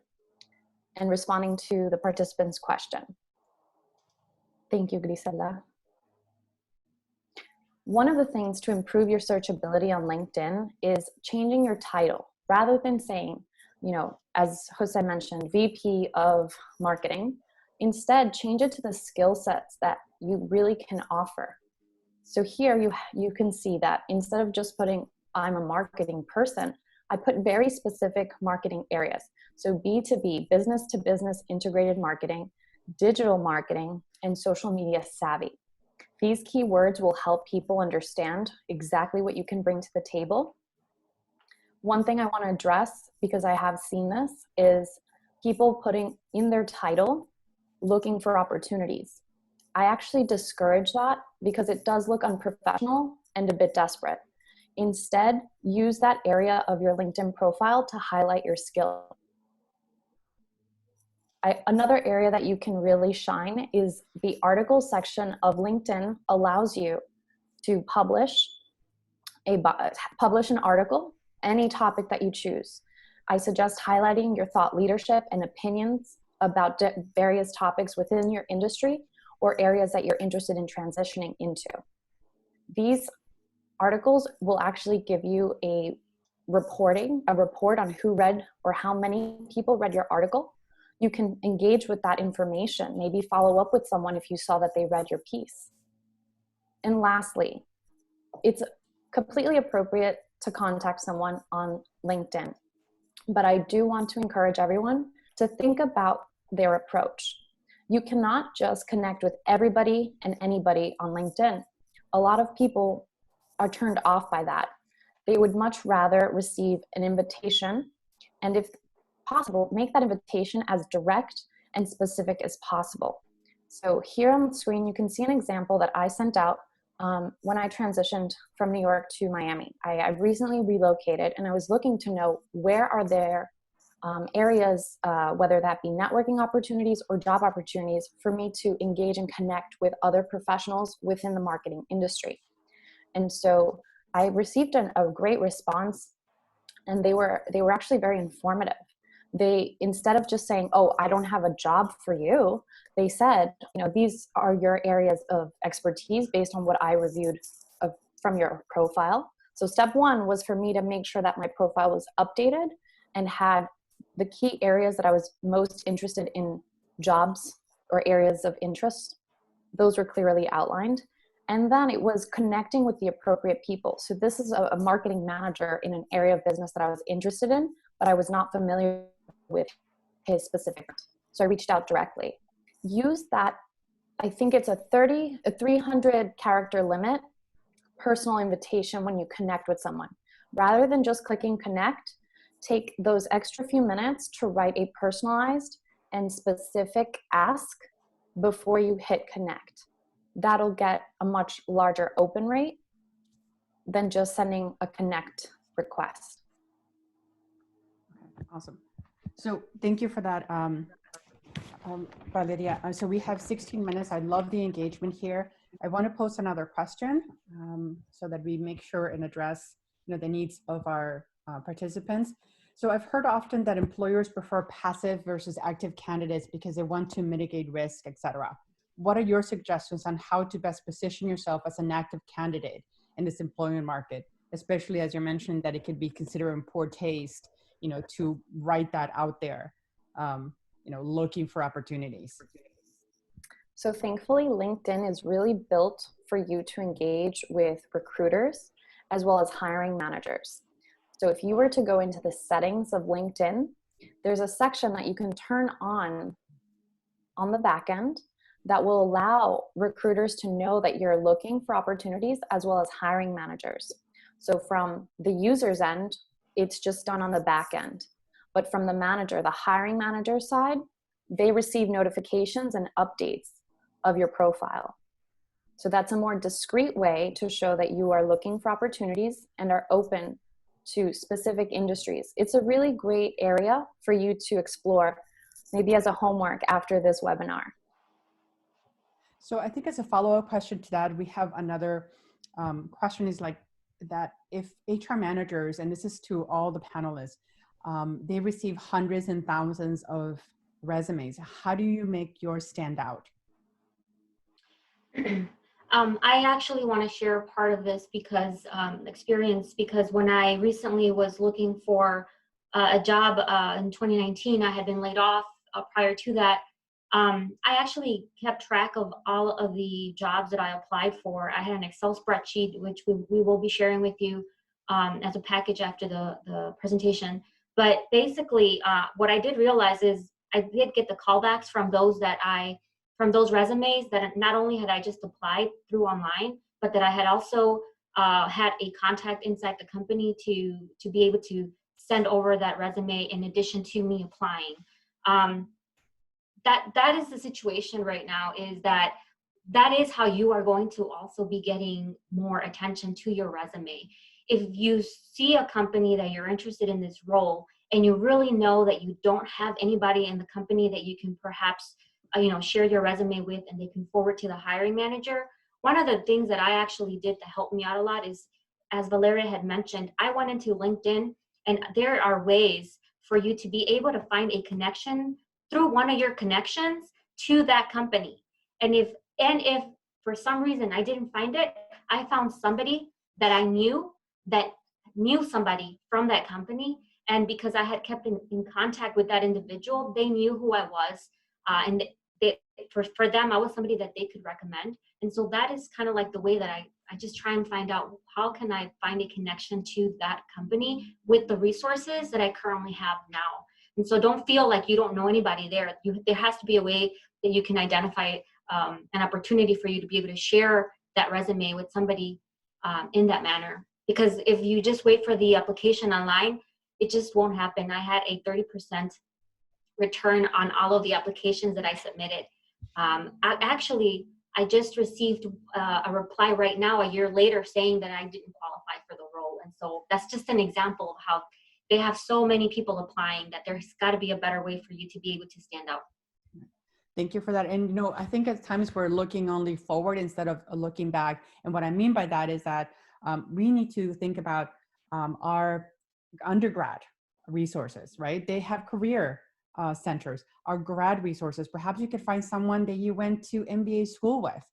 S5: and responding to the participant's question. Thank you, Griselda. One of the things to improve your searchability on LinkedIn is changing your title. Rather than saying, as Jose mentioned, VP of marketing, instead change it to the skill sets that you really can offer. So here you can see that instead of just putting, I'm a marketing person, I put very specific marketing areas. So B2B, business to business integrated marketing, digital marketing, and social media savvy. These keywords will help people understand exactly what you can bring to the table. One thing I want to address, because I have seen this, is people putting in their title, looking for opportunities. I actually discourage that because it does look unprofessional and a bit desperate. Instead, use that area of your LinkedIn profile to highlight your skill. Another area that you can really shine is the article section of LinkedIn allows you to publish an article, any topic that you choose. I suggest highlighting your thought leadership and opinions about various topics within your industry or areas that you're interested in transitioning into. These articles will actually give you a report on who read or how many people read your article. You can engage with that information, maybe follow up with someone if you saw that they read your piece. And lastly, it's completely appropriate to contact someone on LinkedIn, but I do want to encourage everyone to think about their approach. You cannot just connect with everybody and anybody on LinkedIn. A lot of people are turned off by that. They would much rather receive an invitation, and if possible, make that invitation as direct and specific as possible. So here on the screen, you can see an example that I sent out when I transitioned from New York to Miami. I recently relocated, and I was looking to know where are there areas, whether that be networking opportunities or job opportunities, for me to engage and connect with other professionals within the marketing industry. And so I received a great response, and they were actually very informative. They, instead of just saying, oh, I don't have a job for you, they said, these are your areas of expertise based on what I reviewed from your profile. So step one was for me to make sure that my profile was updated and had the key areas that I was most interested in, jobs or areas of interest. Those were clearly outlined. And then it was connecting with the appropriate people. So this is a marketing manager in an area of business that I was interested in, but I was not familiar with his specific. So I reached out directly. Use that, I think it's a 300 character limit personal invitation when you connect with someone. Rather than just clicking connect, take those extra few minutes to write a personalized and specific ask before you hit connect. That'll get a much larger open rate than just sending a connect request.
S1: Okay, awesome. So thank you for that, Valeria. So we have 16 minutes. I love the engagement here. I want to post another question so that we make sure and address the needs of our participants. So I've heard often that employers prefer passive versus active candidates because they want to mitigate risk, etc. What are your suggestions on how to best position yourself as an active candidate in this employment market, especially as you mentioned that it could be considered in poor taste, to write that out there, looking for opportunities?
S5: So thankfully, LinkedIn is really built for you to engage with recruiters as well as hiring managers. So if you were to go into the settings of LinkedIn, there's a section that you can turn on the back end that will allow recruiters to know that you're looking for opportunities as well as hiring managers. So from the user's end, it's just done on the back end. But from the hiring manager side, they receive notifications and updates of your profile. So that's a more discreet way to show that you are looking for opportunities and are open to specific industries. It's a really great area for you to explore, maybe as a homework after this webinar.
S1: So I think as a follow-up question to that, we have another question is like that if HR managers, and this is to all the panelists, they receive hundreds and thousands of resumes, how do you make yours stand out?
S3: I actually want to share part of this because because when I recently was looking for a job in 2019, I had been laid off prior to that. I actually kept track of all of the jobs that I applied for. I had an Excel spreadsheet, which we will be sharing with you as a package after the presentation. But basically, what I did realize is I did get the callbacks from those resumes that not only had I just applied through online, but that I had also had a contact inside the company to be able to send over that resume in addition to me applying. That is the situation right now, is that is how you are going to also be getting more attention to your resume. If you see a company that you're interested in this role and you really know that you don't have anybody in the company that you can perhaps share your resume with and they can forward to the hiring manager, one of the things that I actually did to help me out a lot is, as Valeria had mentioned, I went into LinkedIn, and there are ways for you to be able to find a connection through one of your connections to that company. And if for some reason I didn't find it, I found somebody that I knew that knew somebody from that company. And because I had kept in contact with that individual, they knew who I was. And for them, I was somebody that they could recommend. And so that is kind of like the way that I just try and find out, how can I find a connection to that company with the resources that I currently have now. And so don't feel like you don't know anybody there. There has to be a way that you can identify an opportunity for you to be able to share that resume with somebody in that manner. Because if you just wait for the application online, it just won't happen. I had a 30% return on all of the applications that I submitted. I just received a reply right now, a year later, saying that I didn't qualify for the role. And so that's just an example of how they have so many people applying that there's got to be a better way for you to be able to stand out.
S1: Thank you for that. And I think at times we're looking only forward instead of looking back. And what I mean by that is that we need to think about our undergrad resources, right? They have career centers, our grad resources. Perhaps you could find someone that you went to MBA school with.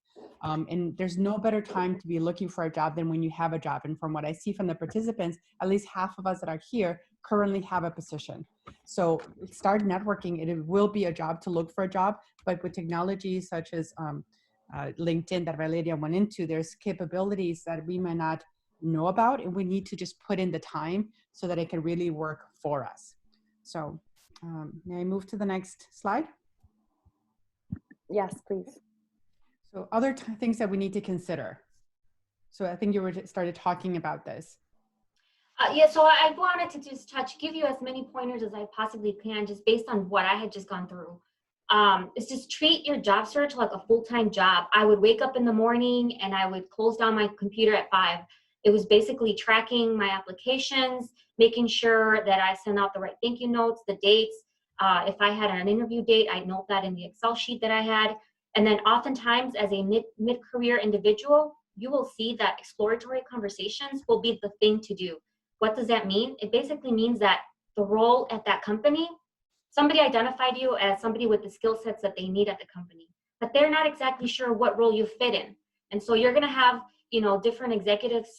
S1: And there's no better time to be looking for a job than when you have a job. And from what I see from the participants, at least half of us that are here currently have a position. So start networking. It will be a job to look for a job, but with technologies such as LinkedIn that Valeria went into, there's capabilities that we may not know about, and we need to just put in the time so that it can really work for us. So may I move to the next slide?
S5: Yes, please.
S1: So other things that we need to consider. So I think you started talking about this.
S3: Yeah, so I wanted to just give you as many pointers as I possibly can, just based on what I had just gone through. Is just treat your job search like a full-time job. I would wake up in the morning and I would close down my computer at 5. It was basically tracking my applications, making sure that I sent out the right thank you notes, the dates. If I had an interview date, I'd note that in the Excel sheet that I had. And then oftentimes as a mid-career individual, you will see that exploratory conversations will be the thing to do. What does that mean? It basically means that the role at that company, somebody identified you as somebody with the skill sets that they need at the company, but they're not exactly sure what role you fit in. And so you're going to have, different executives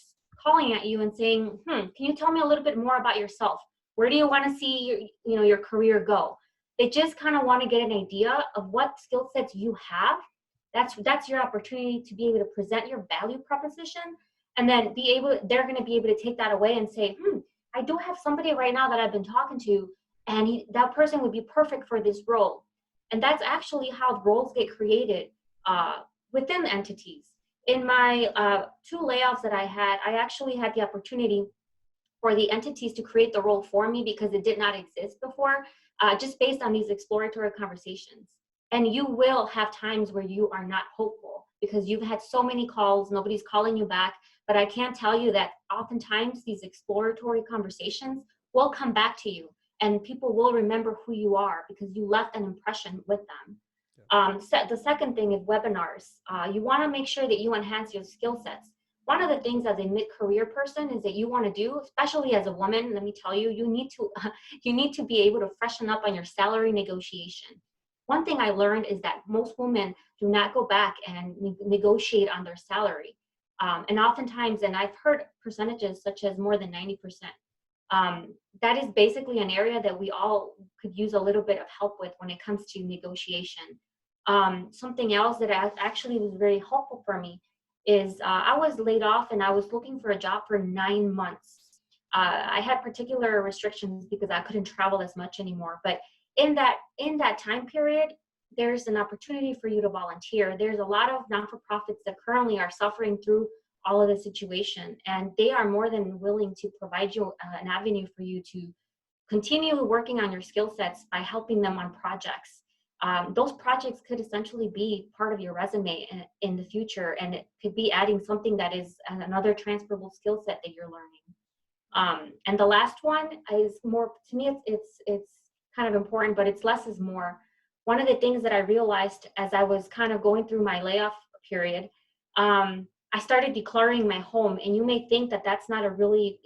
S3: calling at you and saying, can you tell me a little bit more about yourself? Where do you want to see your career go? They just kind of want to get an idea of what skill sets you have. That's your opportunity to be able to present your value proposition, and then they're going to be able to take that away and say, I do have somebody right now that I've been talking to, and that person would be perfect for this role. And that's actually how roles get created within entities. In my 2 layoffs that I had, I actually had the opportunity for the entities to create the role for me because it did not exist before, just based on these exploratory conversations. And you will have times where you are not hopeful because you've had so many calls, nobody's calling you back. But I can tell you that oftentimes these exploratory conversations will come back to you, and people will remember who you are because you left an impression with them. The second thing is webinars. You want to make sure that you enhance your skill sets. One of the things as a mid-career person is that you want to do, especially as a woman, let me tell you, you need to be able to freshen up on your salary negotiation. One thing I learned is that most women do not go back and negotiate on their salary. And oftentimes, and I've heard percentages such as more than 90%. That is basically an area that we all could use a little bit of help with when it comes to negotiation. Something else that actually was very helpful for me is I was laid off and I was looking for a job for 9 months. I had particular restrictions because I couldn't travel as much anymore. But in that time period, there's an opportunity for you to volunteer. There's a lot of not-for-profits that currently are suffering through all of the situation, and they are more than willing to provide you an avenue for you to continue working on your skill sets by helping them on projects. Those projects could essentially be part of your resume in the future, and it could be adding something that is another transferable skill set that you're learning. And the last one is more, to me, it's kind of important, but it's less is more. One of the things that I realized as I was kind of going through my layoff period, I started decluttering my home. And you may think that that's not a really,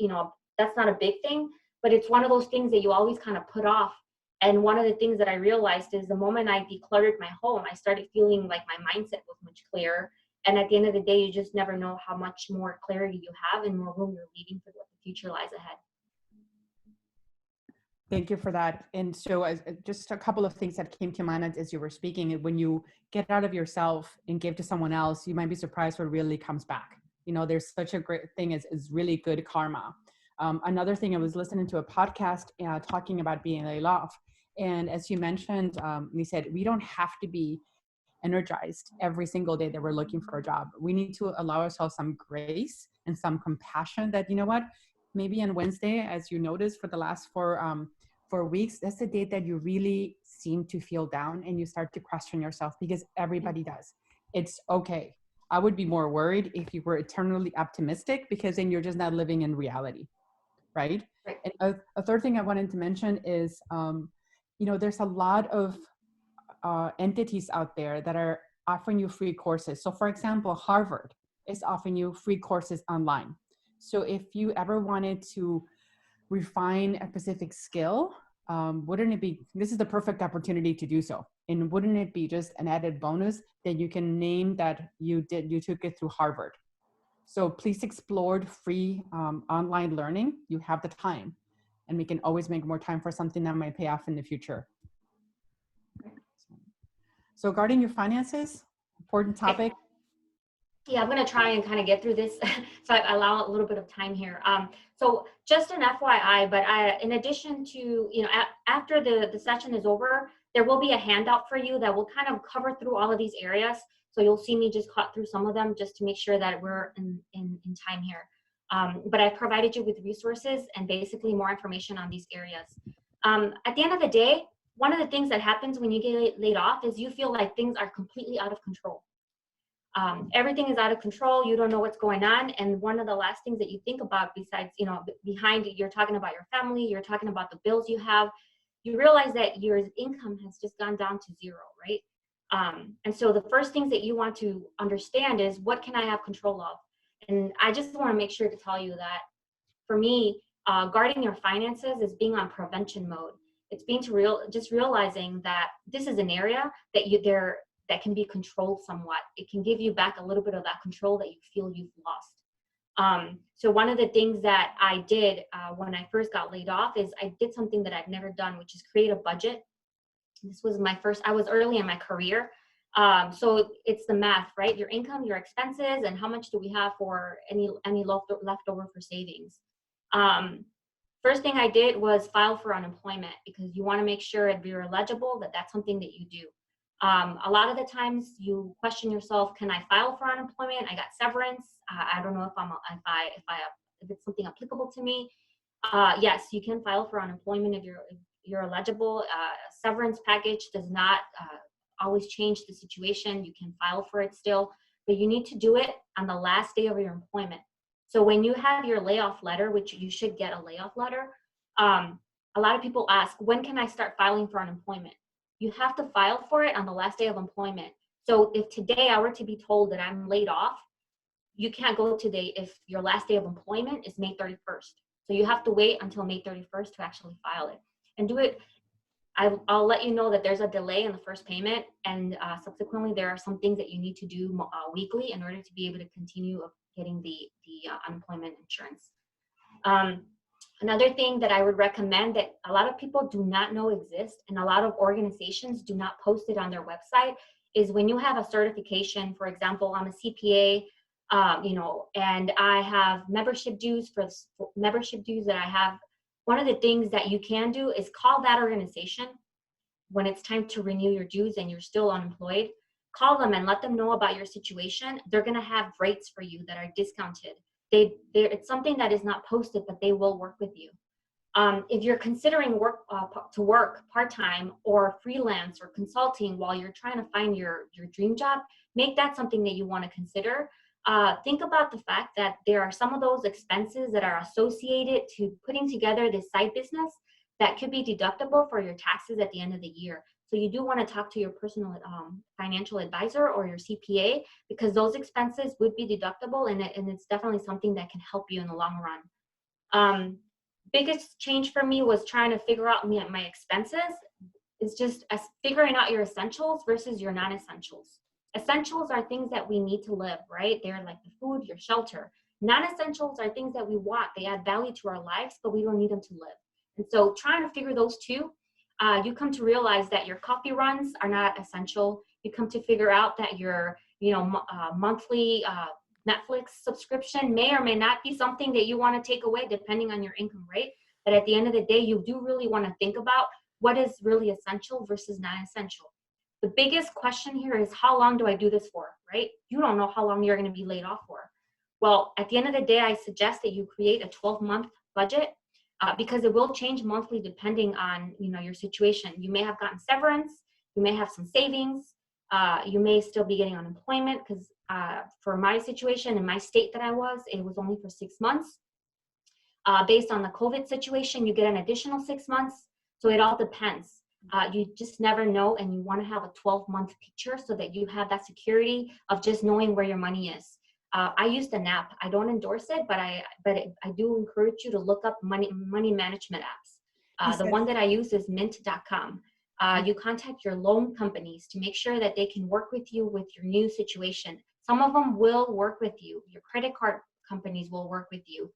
S3: that's not a big thing, but it's one of those things that you always kind of put off. And one of the things that I realized is the moment I decluttered my home, I started feeling like my mindset was much clearer. And at the end of the day, you just never know how much more clarity you have and more room you're leaving for what the future lies ahead.
S1: Thank you for that. And so just a couple of things that came to mind as you were speaking. When you get out of yourself and give to someone else, you might be surprised what really comes back. There's such a great thing as really good karma. Another thing, I was listening to a podcast talking about being laid off. And as you mentioned, we said, we don't have to be energized every single day that we're looking for a job. We need to allow ourselves some grace and some compassion that, maybe on Wednesday, as you noticed for the last 4 weeks, that's the day that you really seem to feel down and you start to question yourself, because everybody does. It's okay. I would be more worried if you were eternally optimistic, because then you're just not living in reality, right? And a third thing I wanted to mention is, there's a lot of entities out there that are offering you free courses. So for example, Harvard is offering you free courses online. So if you ever wanted to refine a specific skill, wouldn't it be, this is the perfect opportunity to do so. And wouldn't it be just an added bonus that you can name that you took it through Harvard? So please explore free online learning. You have the time, and we can always make more time for something that might pay off in the future. So regarding your finances, important topic.
S3: Yeah, I'm going to try and kind of get through this, so I allow a little bit of time here. So just an FYI, but in addition to, after the session is over, there will be a handout for you that will kind of cover through all of these areas. So you'll see me just cut through some of them just to make sure that we're in time here. But I've provided you with resources and basically more information on these areas. At the end of the day, one of the things that happens when you get laid off is you feel like things are completely out of control. Everything is out of control. You don't know what's going on. And one of the last things that you think about besides, behind it, you're talking about your family, you're talking about the bills you have, you realize that your income has just gone down to zero, right? And so the first things that you want to understand is, what can I have control of? And I just want to make sure to tell you that for me, guarding your finances is being on prevention mode. It's being just realizing that this is an area that can be controlled somewhat. It can give you back a little bit of that control that you feel you've lost. So one of the things that I did when I first got laid off is I did something that I've never done, which is create a budget. This was I was early in my career. So it's the math, right? Your income, your expenses, and how much do we have for any leftover for savings. First thing I did was file for unemployment, because you want to make sure if you're eligible that's something that you do. A lot of the times you question yourself, can I file for unemployment? I got severance. I don't know if it's something applicable to me. Yes, you can file for unemployment if you're eligible. Severance package does not always change the situation. You can file for it still, but you need to do it on the last day of your employment. So when you have your layoff letter, which you should get a layoff letter, a lot of people ask, when can I start filing for unemployment? You have to file for it on the last day of employment. So if today I were to be told that I'm laid off, you can't go today if your last day of employment is May 31st. So you have to wait until May 31st to actually file it. And do it, I'll let you know that there's a delay in the first payment, and subsequently there are some things that you need to do weekly in order to be able to continue getting the unemployment insurance. Another thing that I would recommend that a lot of people do not know exists, and a lot of organizations do not post it on their website, is when you have a certification. For example, I'm a CPA, and I have membership dues that I have. One of the things that you can do is call that organization when it's time to renew your dues and you're still unemployed. Call them and let them know about your situation. They're going to have rates for you that are discounted. It's something that is not posted, but they will work with you. If you're considering work part-time or freelance or consulting while you're trying to find your dream job, make that something that you want to consider. think about the fact that there are some of those expenses that are associated to putting together this side business that could be deductible for your taxes at the end of the year. So you do want to talk to your personal financial advisor or your CPA, because those expenses would be deductible, and it's definitely something that can help you in the long run. Biggest change for me was trying to figure out my expenses. It's just as figuring out your essentials versus your non-essentials. Essentials are things that we need to live, right? They're like the food, your shelter. Non-essentials are things that we want. They add value to our lives, but we don't need them to live. And so trying to figure those two, you come to realize that your coffee runs are not essential. You come to figure out that your monthly Netflix subscription may or may not be something that you want to take away depending on your income rate. But at the end of the day, you do really want to think about what is really essential versus non-essential. The biggest question here is, how long do I do this for, right? You don't know how long you're going to be laid off for. Well, at the end of the day, I suggest that you create a 12-month budget because it will change monthly depending on your situation. You may have gotten severance, you may have some savings, you may still be getting unemployment, because for my situation in my state that I was, it was only for 6 months. Based on the COVID situation, you get an additional 6 months. So it all depends. You just never know, and you want to have a 12-month picture so that you have that security of just knowing where your money is. I use the NAP. I don't endorse it, but I do encourage you to look up money management apps. The one that I use is mint.com. You contact your loan companies to make sure that they can work with you with your new situation. Some of them will work with you. Your credit card companies will work with you.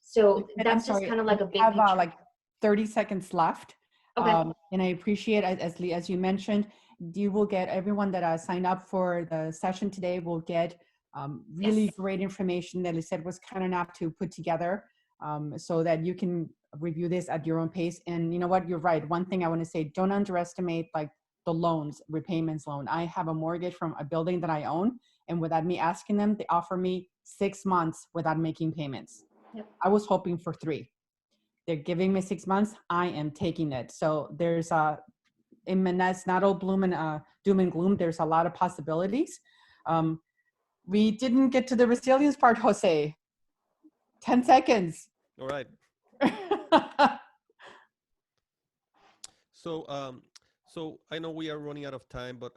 S3: So that's just kind of like a big picture.
S1: Like 30 seconds left.
S3: Okay.
S1: And I appreciate, as you mentioned, you will get everyone that signed up for the session today will get really great information that Lisette was kind enough to put together so that you can review this at your own pace. And you know what, you're right. One thing I want to say, don't underestimate like the loans, repayments loan. I have a mortgage from a building that I own, and without me asking them, they offer me 6 months without making payments.
S3: Yep.
S1: I was hoping for 3. They're giving me 6 months. I am taking it. So there's it's not all doom and gloom. There's a lot of possibilities. We didn't get to the resilience part, Jose. 10 seconds.
S4: All right. So I know we are running out of time, but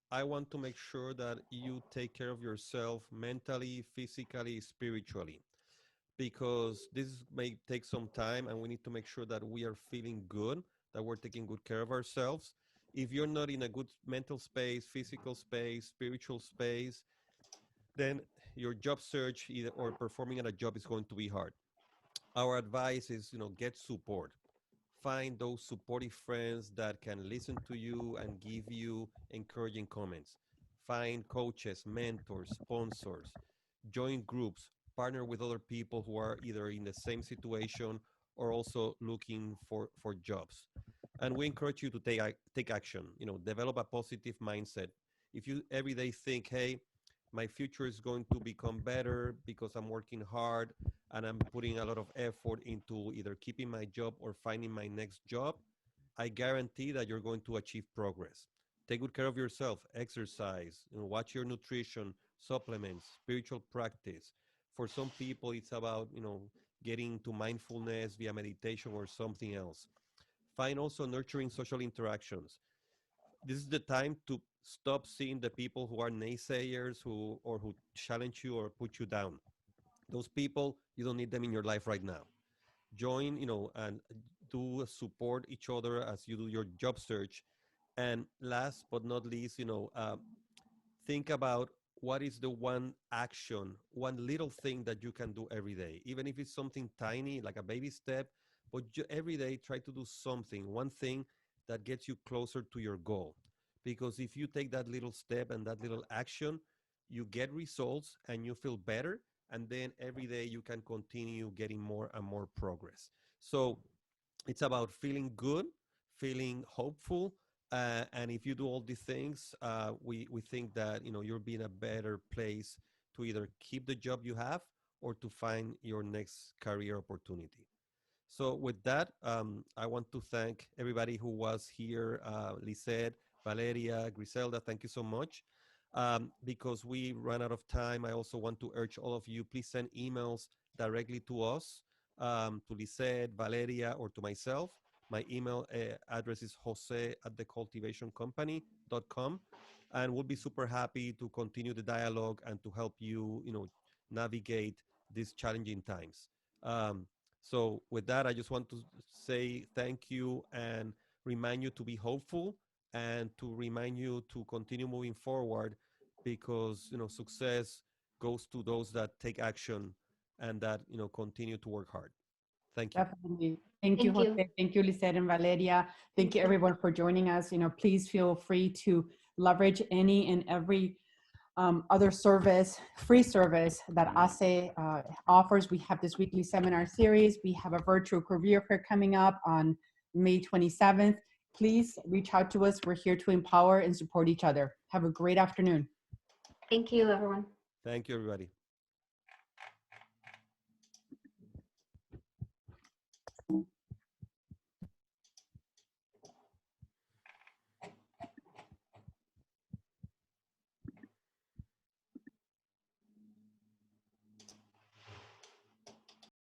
S4: I want to make sure that you take care of yourself mentally, physically, spiritually, because this may take some time, and we need to make sure that we are feeling good, that we're taking good care of ourselves. If you're not in a good mental space, physical space, spiritual space, then your job search or performing at a job is going to be hard. Our advice is, get support. Find those supportive friends that can listen to you and give you encouraging comments. Find coaches, mentors, sponsors. Join groups. Partner with other people who are either in the same situation or also looking for jobs. And we encourage you to take action. Develop a positive mindset. If you every day think, hey, my future is going to become better because I'm working hard and I'm putting a lot of effort into either keeping my job or finding my next job, I guarantee that you're going to achieve progress. Take good care of yourself, exercise, watch your nutrition, supplements, spiritual practice. For some people, it's about, getting to mindfulness via meditation or something else. Find also nurturing social interactions. This is the time to stop seeing the people who are naysayers who challenge you or put you down. Those people, you don't need them in your life right now. Join, and do support each other as you do your job search. And last but not least, think about what is the one action, one little thing that you can do every day, even if it's something tiny, like a baby step, but every day try to do something, one thing that gets you closer to your goal. Because if you take that little step and that little action, you get results and you feel better. And then every day you can continue getting more and more progress. So it's about feeling good, feeling hopeful, and if you do all these things, we think that you'll be in a better place to either keep the job you have or to find your next career opportunity. So with that, I want to thank everybody who was here, Lisette, Valeria, Griselda, thank you so much. Because we ran out of time, I also want to urge all of you, please send emails directly to us, to Lisette, Valeria, or to myself. My email address is jose@thecultivationcompany.com, and we'll be super happy to continue the dialogue and to help you, navigate these challenging times. So with that, I just want to say thank you and remind you to be hopeful and to remind you to continue moving forward, because success goes to those that take action and that continue to work hard. Thank you.
S1: Definitely. Thank you, Jose. Thank you, Lisette and Valeria. Thank you, everyone, for joining us. Please feel free to leverage any and every other service, free service that ASE offers. We have this weekly seminar series. We have a virtual career fair coming up on May 27th. Please reach out to us. We're here to empower and support each other. Have a great afternoon.
S3: Thank you, everyone.
S4: Thank you, everybody.